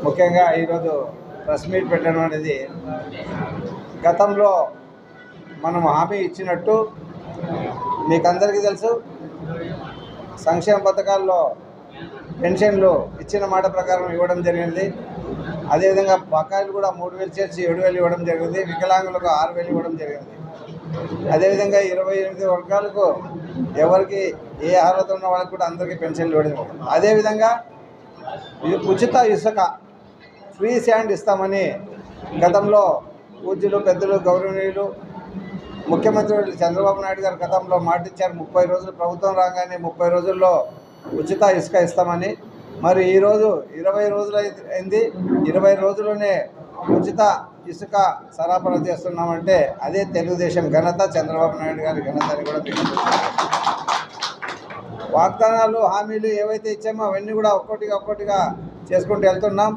ముఖ్యంగా ఈరోజు press meet పెట్టడం అనేది గతంలో మనం హామీ ఇచ్చినట్టు మీకందరికీ తెలుసు. సంక్షేమ పథకాల్లో పెన్షన్లు ఇచ్చిన మాట ప్రకారం ఇవ్వడం జరిగింది. అదేవిధంగా బకాయిలు కూడా 3,000 చేర్చి 7,000 ఇవ్వడం జరిగింది. వికలాంగులకు 6,000 ఇవ్వడం జరిగింది. అదేవిధంగా 28 వర్గాలకు ఎవరికి ఏ అర్హత ఉన్న వాళ్ళకి కూడా అందరికీ పెన్షన్లు ఇవ్వడం జరిగింది. అదేవిధంగా ఉచిత ఇసుక ఫ్రీ శాండ్ ఇస్తామని గతంలో పూజ్యులు పెద్దలు గౌరవనీయులు ముఖ్యమంత్రి చంద్రబాబు నాయుడు గారు గతంలో మాటిచ్చారు. 30 రోజులు ప్రభుత్వం రాగానే 30 రోజుల్లో ఉచిత ఇసుక ఇస్తామని. మరి ఈరోజు 20 రోజులు అయింది. 20 రోజుల్లోనే ఉచిత ఇసుక సరఫరా చేస్తున్నామంటే అదే తెలుగుదేశం ఘనత, చంద్రబాబు నాయుడు గారి ఘనత అని కూడా వాగ్దానాలు హామీలు ఏవైతే ఇచ్చామో అవన్నీ కూడా ఒక్కొక్కటిగా చేసుకుంటూ వెళ్తున్నాం.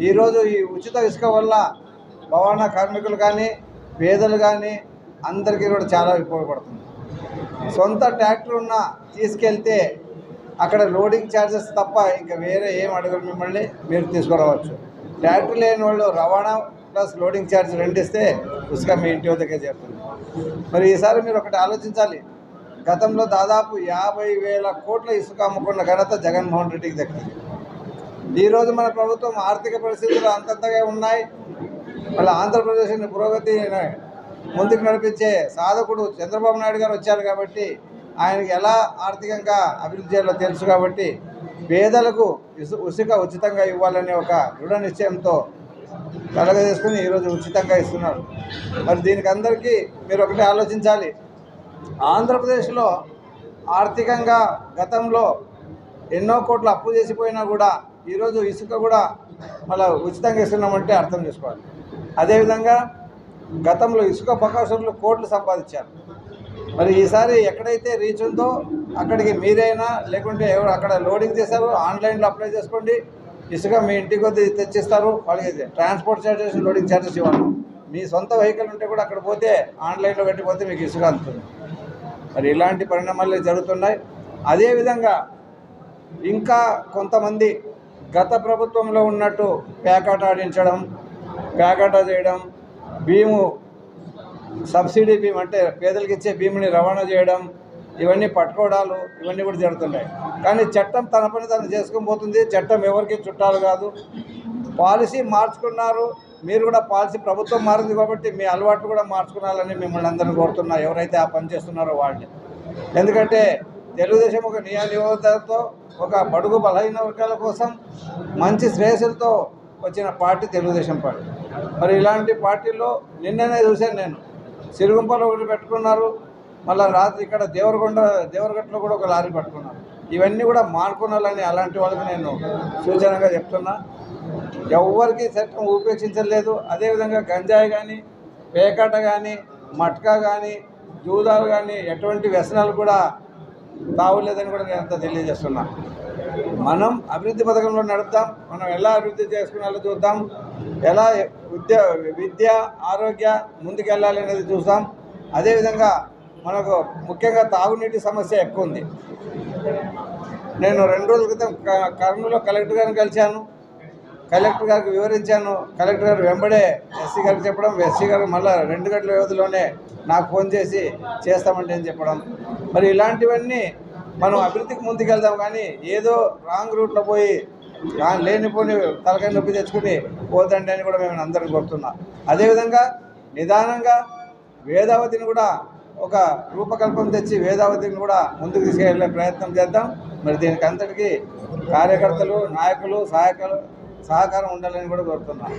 ఈరోజు ఈ ఉచిత ఇసుక వల్ల భవన కార్మికులు కానీ పేదలు కానీ అందరికీ కూడా చాలా ఉపయోగపడుతుంది. సొంత ట్రాక్టర్ ఉన్న తీసుకెళ్తే అక్కడ లోడింగ్ ఛార్జెస్ తప్ప ఇంకా వేరే ఏం అడగరు. మిమ్మల్ని మీరు తీసుకురావచ్చు. ట్రాక్టర్ లేని వాళ్ళు రవాణా ప్లస్ లోడింగ్ ఛార్జ్ రెండిస్తే ఇసుక మీ ఇంటి వద్దకే చేరుతుంది. మరి ఈసారి మీరు ఒకటి ఆలోచించాలి. గతంలో దాదాపు 50,000 కోట్ల ఇసుక అమ్ముకున్న ఘనత జగన్మోహన్ రెడ్డికి దక్కింది. ఈరోజు మన ప్రభుత్వం ఆర్థిక పరిస్థితులు అంతంతగా ఉన్నాయి. మళ్ళీ ఆంధ్రప్రదేశ్ని పురోగతి ముందుకు నడిపించే సాధకుడు చంద్రబాబు నాయుడు గారు వచ్చారు కాబట్టి ఆయనకి ఎలా ఆర్థికంగా అభివృద్ధి చేయాలో తెలుసు కాబట్టి పేదలకు ఇసుక ఉచితంగా ఇవ్వాలనే ఒక దృఢ నిశ్చయంతో కలగజేసుకుని ఈరోజు ఉచితంగా ఇస్తున్నారు. మరి దీనికి అందరికీ మీరు ఒకటి ఆలోచించాలి. ఆంధ్రప్రదేశ్లో ఆర్థికంగా గతంలో ఎన్నో కోట్ల అప్పు చేసిపోయినా కూడా ఈరోజు ఇసుక కూడా మళ్ళీ ఉచితంగా ఇస్తున్నామంటే అర్థం చేసుకోవాలి. అదేవిధంగా గతంలో ఇసుక బకాసురులు కోట్లు సంపాదించారు. మరి ఈసారి ఎక్కడైతే రీచ్ ఉందో అక్కడికి మీరైనా లేకుంటే ఎవరు అక్కడ లోడింగ్ చేశారు ఆన్లైన్లో అప్లై చేసుకోండి. ఇసుక మీ ఇంటికి వద్ద తెచ్చిస్తారు. వాళ్ళకి ట్రాన్స్పోర్ట్ ఛార్జెస్ లోడింగ్ ఛార్జెస్ ఇవ్వాలి. మీ సొంత వెహికల్ ఉంటే కూడా అక్కడ పోతే ఆన్లైన్లో పెట్టిపోతే మీకు ఇసుక అందుతుంది. మరి ఇలాంటి పరిణామాలు జరుగుతున్నాయి. అదేవిధంగా ఇంకా కొంతమంది గత ప్రభుత్వంలో ఉన్నట్టు ప్యాకాట ఆడించడం, ప్యాకాట చేయడం, భీము సబ్సిడీ భీము అంటే పేదలకు ఇచ్చే భీముని రవాణా చేయడం, ఇవన్నీ పట్టుకోవడాలు ఇవన్నీ కూడా జరుగుతున్నాయి. కానీ చట్టం తన పని తను చేసుకొని పోతుంది. చట్టం ఎవరికి చుట్టాలు కాదు. పాలసీ మార్చుకున్నారు. మీరు కూడా పాలసీ ప్రభుత్వం మారింది కాబట్టి మీ అలవాట్లు కూడా మార్చుకోవాలని మిమ్మల్ని అందరినీ కోరుతున్నా. ఎవరైతే ఆ పని చేస్తున్నారో వాళ్ళని. ఎందుకంటే తెలుగుదేశం ఒక నియోజకవర్గంతో ఒక బడుగు బలహీన వర్గాల కోసం మంచి శ్రేయస్సులతో వచ్చిన పార్టీ తెలుగుదేశం పార్టీ. మరి ఇలాంటి పార్టీలో నిన్ననే చూశాను నేను. సిరుగుంపలో ఒకటి పెట్టుకున్నారు. మళ్ళీ రాత్రి ఇక్కడ దేవరగట్లో కూడా ఒక లారీ పట్టుకున్నారు. ఇవన్నీ కూడా మానుకోవాలని అలాంటి వాళ్ళకి నేను సూచనగా చెప్తున్నా. ఎవరికి చట్టం ఉపేక్షించలేదు. అదేవిధంగా గంజాయి కానీ పేకాట కానీ మట్కా కానీ జూదాలు కానీ ఎటువంటి వ్యసనాలు కూడా తావులేదని కూడా నేను అంతా తెలియజేస్తున్నా. మనం అభివృద్ధి పథకంలో నడుపుదాం. మనం ఎలా అభివృద్ధి చేసుకున్నాలో చూద్దాం. ఎలా విద్య ఆరోగ్య ముందుకెళ్ళాలి అనేది చూద్దాం. అదేవిధంగా మనకు ముఖ్యంగా తాగునీటి సమస్య ఎక్కువ ఉంది. నేను 2 రోజుల క్రితం కర్నూలులో కలెక్టర్ గారిని కలిశాను. కలెక్టర్ గారికి వివరించాను. కలెక్టర్ గారు వెంబడే ఎస్సీ గారికి చెప్పడం, ఎస్సీ గారు మళ్ళీ 2 గంటల వ్యవధిలోనే నాకు ఫోన్ చేసి చేస్తామంటే అని చెప్పడం. మరి ఇలాంటివన్నీ మనం అభివృద్ధికి ముందుకెళ్దాం. కానీ ఏదో రాంగ్ రూట్లో పోయి లేనిపోని తలకాయ నొప్పి తెచ్చుకుని పోతండి అని కూడా మేము అందరికీ కోరుతున్నాం. అదేవిధంగా నిదానంగా వేదావతిని కూడా ఒక రూపకల్పన తెచ్చి వేదావతిని కూడా ముందుకు తీసుకెళ్లే ప్రయత్నం చేద్దాం. మరి దీనికి అంతటికీ కార్యకర్తలు నాయకులు సహకారం ఉండాలని కూడా కోరుతున్నాం.